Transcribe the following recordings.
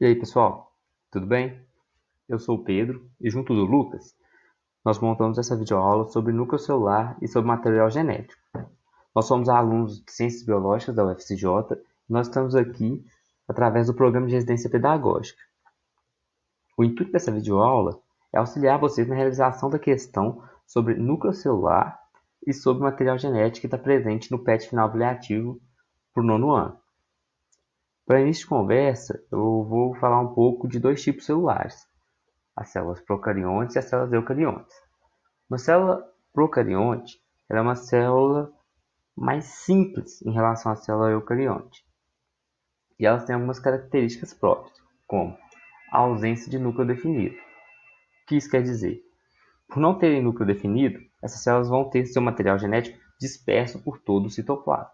E aí, pessoal, tudo bem? Eu sou o Pedro e junto do Lucas, nós montamos essa videoaula sobre núcleo celular e sobre material genético. Nós somos alunos de Ciências Biológicas da UFCJ e nós estamos aqui através do programa de residência pedagógica. O intuito dessa videoaula é auxiliar vocês na realização da questão sobre núcleo celular e sobre material genético que está presente no PET final avaliativo para o nono ano. Para início de conversa, eu vou falar um pouco de dois tipos celulares: as células procariontes e as células eucariontes. Uma célula procarionte é uma célula mais simples em relação à célula eucarionte. E elas têm algumas características próprias, como a ausência de núcleo definido. O que isso quer dizer? Por não terem núcleo definido, essas células vão ter seu material genético disperso por todo o citoplasma.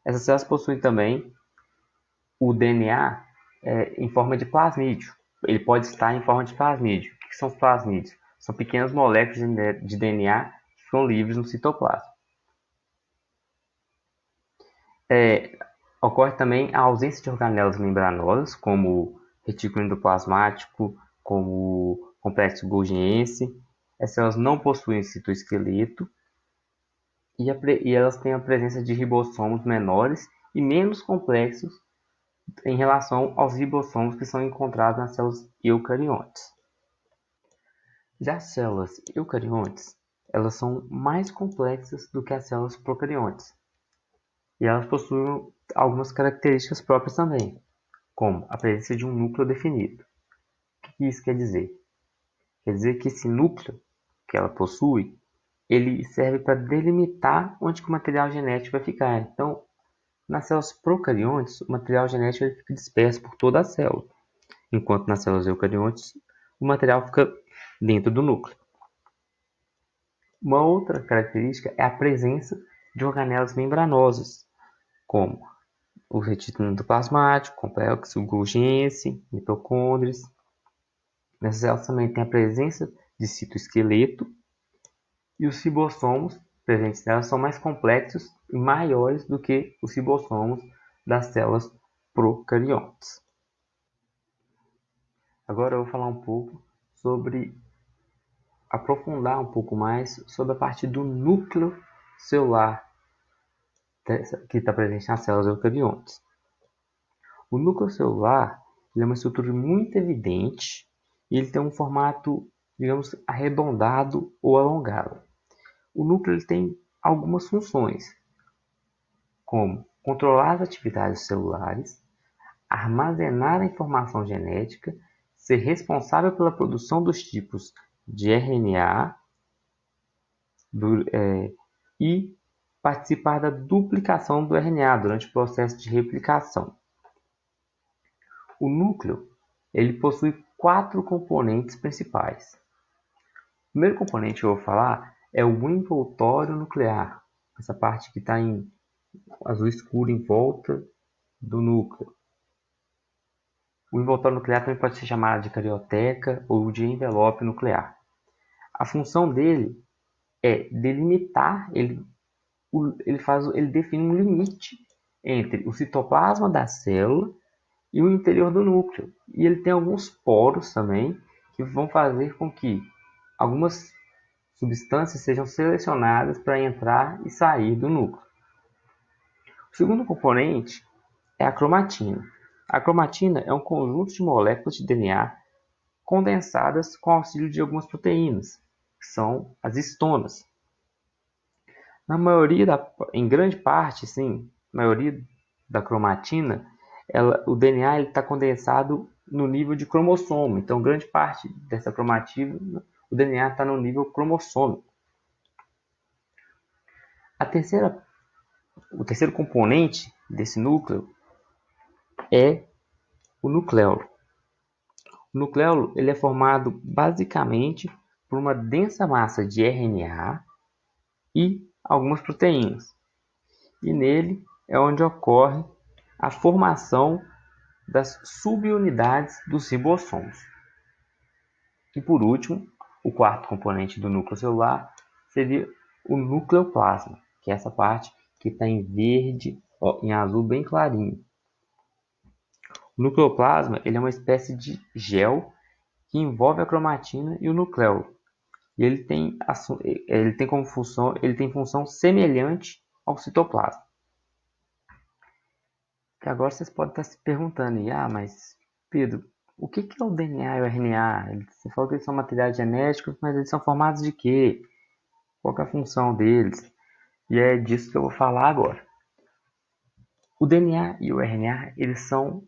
Essas células possuem também o DNA em forma de plasmídio. Ele pode estar em forma de plasmídio. O que são os plasmídios? São pequenas moléculas de DNA que ficam livres no citoplasma. Ocorre também a ausência de organelas membranosas, como retículo endoplasmático, como complexo golgiense. Essas células não possuem citoesqueleto e elas têm a presença de ribossomos menores e menos complexos em relação aos ribossomos que são encontrados nas células eucariontes. Já as células eucariontes, elas são mais complexas do que as células procariontes. E elas possuem algumas características próprias também, como a presença de um núcleo definido. O que isso quer dizer? Quer dizer que esse núcleo que ela possui, ele serve para delimitar onde que o material genético vai ficar. Então, nas células procariontes, o material genético ele fica disperso por toda a célula, enquanto nas células eucariontes, o material fica dentro do núcleo. Uma outra característica é a presença de organelas membranosas, como o retículo endoplasmático, complexo golgiense, mitocôndrias. Nessas células também tem a presença de citoesqueleto e os ribossomos presentes nelas são mais complexos e maiores do que os ribossomos das células procariontes. Agora eu vou falar um pouco aprofundar um pouco mais sobre a parte do núcleo celular que está presente nas células eucariontes. O núcleo celular é uma estrutura muito evidente e ele tem um formato, digamos, arredondado ou alongado. O núcleo ele tem algumas funções, como controlar as atividades celulares, armazenar a informação genética, ser responsável pela produção dos tipos de RNA e participar da duplicação do RNA durante o processo de replicação. O núcleo ele possui 4 componentes principais. O primeiro componente que eu vou falar é o envoltório nuclear, essa parte que está em azul escuro em volta do núcleo. O envoltório nuclear também pode ser chamado de carioteca ou de envelope nuclear. A função dele é delimitar, ele define um limite entre o citoplasma da célula e o interior do núcleo. E ele tem alguns poros também que vão fazer com que algumas substâncias sejam selecionadas para entrar e sair do núcleo. O segundo componente é a cromatina. A cromatina é um conjunto de moléculas de DNA condensadas com auxílio de algumas proteínas, que são as histonas. Em grande parte, sim, a maioria da cromatina, o DNA está condensado no nível de cromossomo. Então, grande parte dessa cromatina, o DNA está no nível cromossômico. O terceiro componente desse núcleo é o nucleolo. O nucleolo ele é formado basicamente por uma densa massa de RNA e algumas proteínas. E nele é onde ocorre a formação das subunidades dos ribossomos. E por último, o quarto componente do núcleo celular seria o nucleoplasma, que é essa parte que está em verde, em azul bem clarinho. O nucleoplasma ele é uma espécie de gel que envolve a cromatina e o núcleo. E ele tem função semelhante ao citoplasma. Que agora vocês podem estar se perguntando, mas Pedro, o que é o DNA e o RNA? Você falou que eles são materiais genéticos, mas eles são formados de quê? Qual é a função deles? E é disso que eu vou falar agora. O DNA e o RNA eles são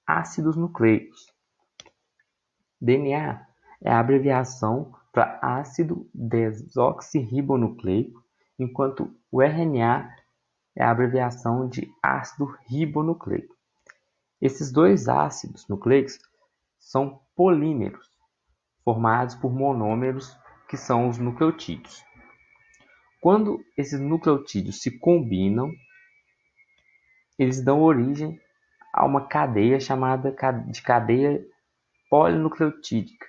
ácidos nucleicos. DNA é a abreviação para ácido desoxirribonucleico, enquanto o RNA é a abreviação de ácido ribonucleico. Esses dois ácidos nucleicos são polímeros, formados por monômeros, que são os nucleotídeos. Quando esses nucleotídeos se combinam, eles dão origem a uma cadeia chamada de cadeia polinucleotídica.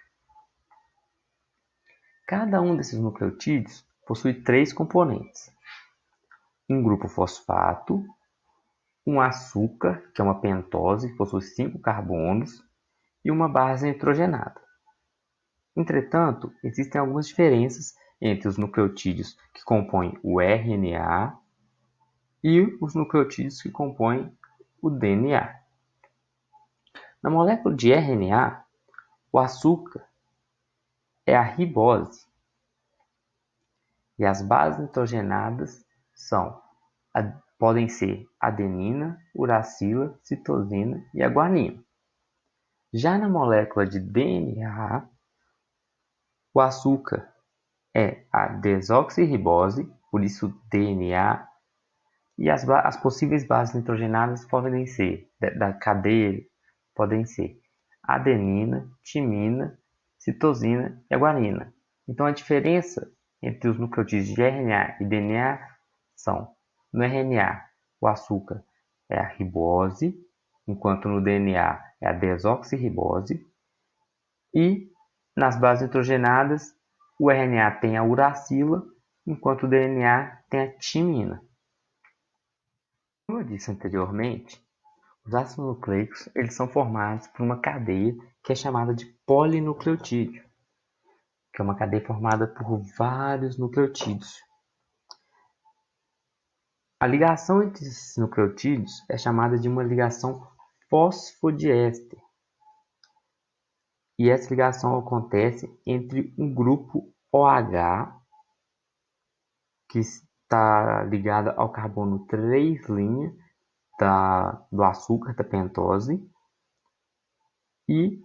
Cada um desses nucleotídeos possui 3 componentes: um grupo fosfato, um açúcar, que é uma pentose, que possui 5 carbonos, e uma base nitrogenada. Entretanto, existem algumas diferenças entre os nucleotídeos que compõem o RNA e os nucleotídeos que compõem o DNA. Na molécula de RNA, o açúcar é a ribose e as bases nitrogenadas podem ser adenina, uracila, citosina e a guanina. Já na molécula de DNA, o açúcar é a desoxirribose, por isso DNA, e as possíveis bases nitrogenadas podem ser, da cadeia, podem ser adenina, timina, citosina e a guanina. Então a diferença entre os nucleotídeos de RNA e DNA são: no RNA, o açúcar é a ribose, enquanto no DNA é a desoxirribose, e nas bases nitrogenadas, o RNA tem a uracila, enquanto o DNA tem a timina. Como eu disse anteriormente, os ácidos nucleicos eles são formados por uma cadeia que é chamada de polinucleotídeo, que é uma cadeia formada por vários nucleotídeos. A ligação entre esses nucleotídeos é chamada de uma ligação fosfodiéster. E essa ligação acontece entre um grupo OH, que está ligado ao carbono 3' do açúcar, da pentose, e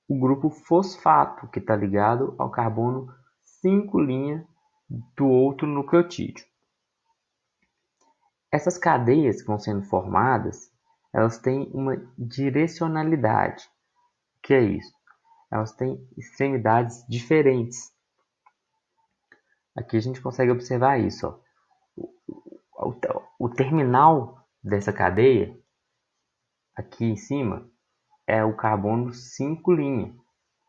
o grupo fosfato, que está ligado ao carbono 5' do outro nucleotídeo. Essas cadeias que vão sendo formadas, elas têm uma direcionalidade. O que é isso? Elas têm extremidades diferentes. Aqui a gente consegue observar isso. O terminal dessa cadeia, aqui em cima, é o carbono 5'.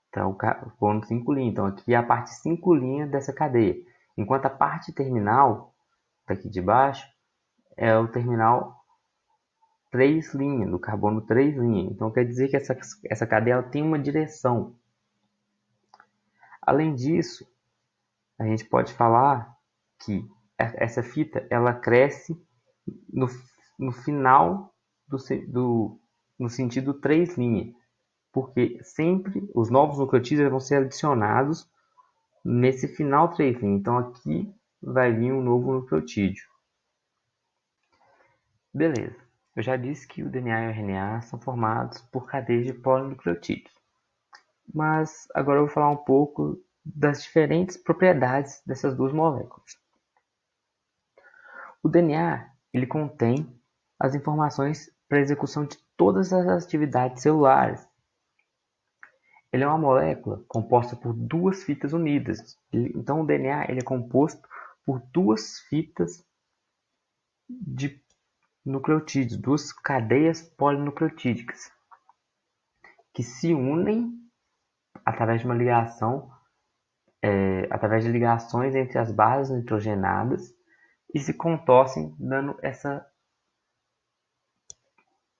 Então, o carbono 5'. Então, aqui é a parte 5' dessa cadeia. Enquanto a parte terminal, daqui de baixo, é o terminal 3', do carbono 3'. Então, quer dizer que essa cadeia tem uma direção. Além disso, a gente pode falar que essa fita ela cresce no final no sentido 3', porque sempre os novos nucleotídeos vão ser adicionados nesse final 3'. Então aqui vai vir um novo nucleotídeo. Beleza, eu já disse que o DNA e o RNA são formados por cadeias de polinucleotídeos. Mas agora eu vou falar um pouco das diferentes propriedades dessas duas moléculas. O DNA ele contém as informações para a execução de todas as atividades celulares. Ele é uma molécula composta por 2 fitas unidas. Então o DNA ele é composto por 2 fitas de nucleotídeos, 2 cadeias polinucleotídicas, que se unem através de uma ligação, através de ligações entre as bases nitrogenadas e se contorcem, dando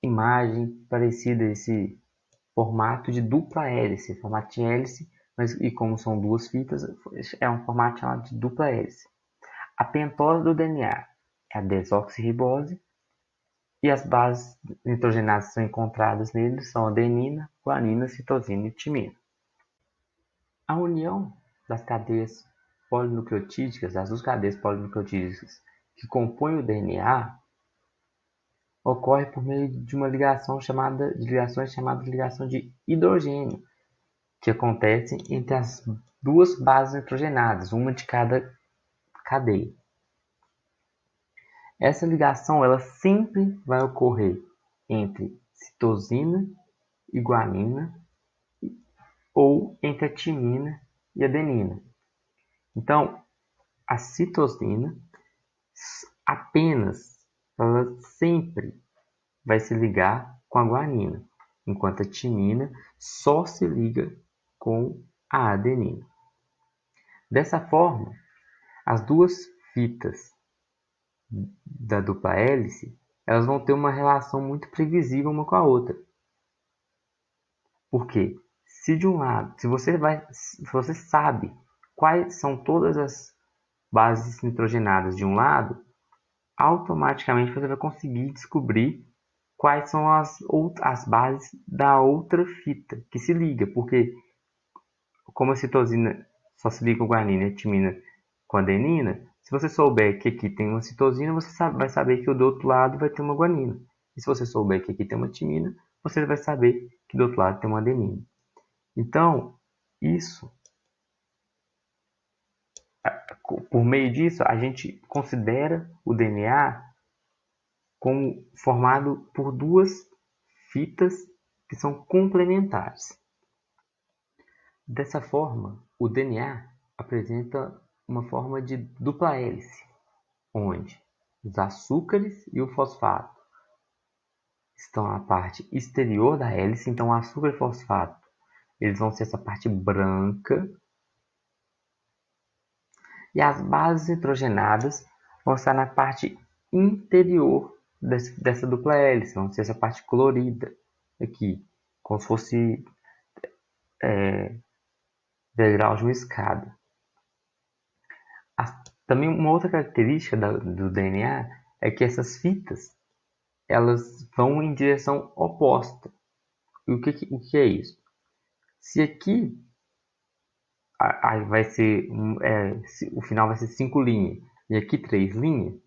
imagem parecida a esse formato de dupla hélice, formato de hélice, mas e como são duas fitas, é um formato chamado de dupla hélice. A pentose do DNA é a desoxirribose e as bases nitrogenadas que são encontradas nele são adenina, guanina, citosina e timina. A união das cadeias polinucleotídicas, das duas cadeias polinucleotídicas que compõem o DNA, ocorre por meio de uma ligação chamada ligação de hidrogênio, que acontece entre as duas bases nitrogenadas, uma de cada cadeia. Essa ligação ela sempre vai ocorrer entre citosina e guanina ou entre a timina e adenina. Então, a citosina apenas, ela sempre vai se ligar com a guanina, enquanto a timina só se liga com a adenina. Dessa forma, as duas fitas da dupla hélice, elas vão ter uma relação muito previsível uma com a outra. Por quê? Se de um lado, se você sabe quais são todas as bases nitrogenadas de um lado, automaticamente você vai conseguir descobrir quais são as bases da outra fita que se liga, porque como a citosina só se liga com guanina e a timina com adenina, se você souber que aqui tem uma citosina, você vai saber que do outro lado vai ter uma guanina. E se você souber que aqui tem uma timina, você vai saber que do outro lado tem uma adenina. Então, por meio disso, a gente considera o DNA como formado por duas fitas que são complementares. Dessa forma, o DNA apresenta uma forma de dupla hélice, onde os açúcares e o fosfato estão na parte exterior da hélice, então o açúcar e o fosfato eles vão ser essa parte branca, e as bases nitrogenadas vão estar na parte interior dessa dupla hélice, vão ser essa parte colorida aqui, como se fosse degrau de uma escada. Também uma outra característica do DNA é que essas fitas elas vão em direção oposta. E o que é isso? Se aqui vai ser o final vai ser 5 linhas e aqui 3 linhas,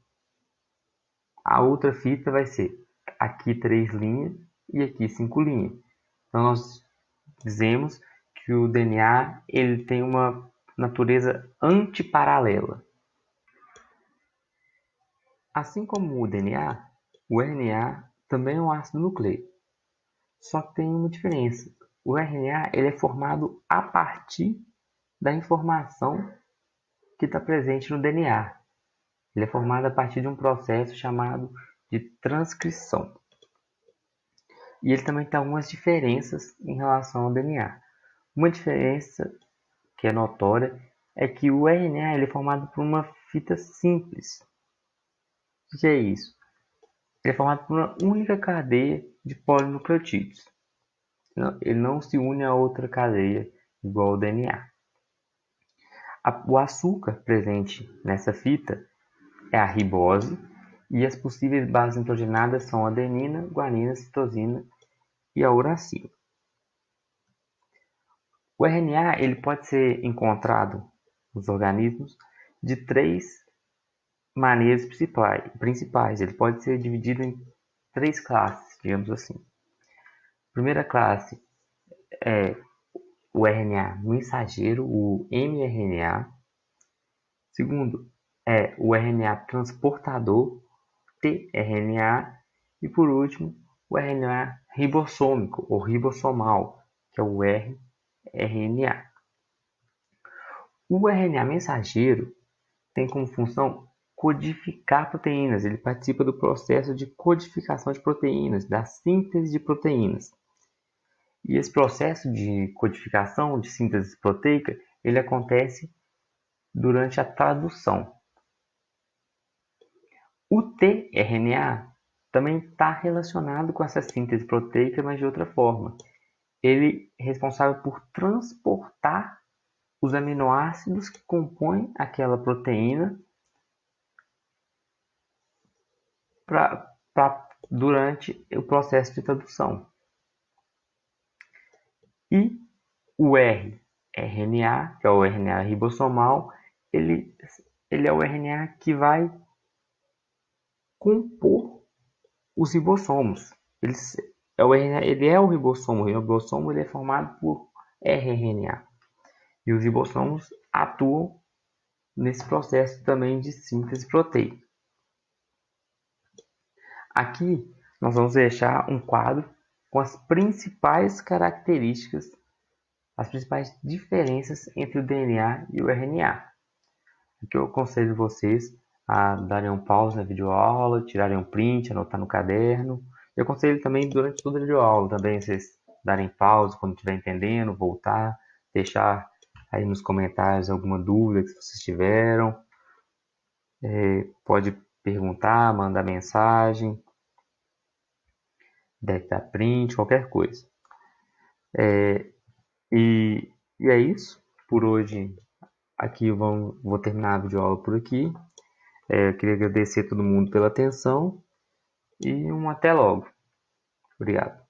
a outra fita vai ser aqui 3 linhas e aqui 5 linhas. Então nós dizemos que o DNA ele tem uma natureza antiparalela. Assim como o DNA, o RNA também é um ácido nucleico. Só que tem uma diferença. O RNA ele é formado a partir da informação que está presente no DNA. Ele é formado a partir de um processo chamado de transcrição. E ele também tem algumas diferenças em relação ao DNA. Uma diferença que é notória é que o RNA ele é formado por uma fita simples. O que é isso? Ele é formado por uma única cadeia de polinucleotídeos. Ele não se une a outra cadeia igual ao DNA. O açúcar presente nessa fita é a ribose e as possíveis bases nitrogenadas são adenina, guanina, citosina e a uracila. O RNA ele pode ser encontrado nos organismos de 3 maneiras principais. Ele pode ser dividido em 3 classes, digamos assim. A primeira classe é o RNA mensageiro, o mRNA. Segundo é o RNA transportador, tRNA. E por último, o RNA ribossômico ou ribossomal, que é o rRNA. O RNA mensageiro tem como função codificar proteínas. Ele participa do processo de codificação de proteínas, da síntese de proteínas. E esse processo de codificação, de síntese proteica, ele acontece durante a tradução. O tRNA também está relacionado com essa síntese proteica, mas de outra forma. Ele é responsável por transportar os aminoácidos que compõem aquela proteína durante o processo de tradução. E o rRNA, que é o RNA ribossomal, ele é o RNA que vai compor os ribossomos. Ele é o ribossomo. O ribossomo ele é formado por rRNA. E os ribossomos atuam nesse processo também de síntese proteica. Aqui nós vamos deixar um quadro com as principais características, as principais diferenças entre o DNA e o RNA. Aqui eu aconselho vocês a darem um pause na videoaula, tirarem um print, anotar no caderno. Eu aconselho também durante toda a videoaula também vocês darem pause quando estiver entendendo, voltar, deixar aí nos comentários alguma dúvida que vocês tiveram. Pode perguntar, mandar mensagem, deve dar print, qualquer coisa. E é isso. Por hoje, aqui vou terminar a videoaula por aqui. Eu queria agradecer a todo mundo pela atenção e até logo. Obrigado.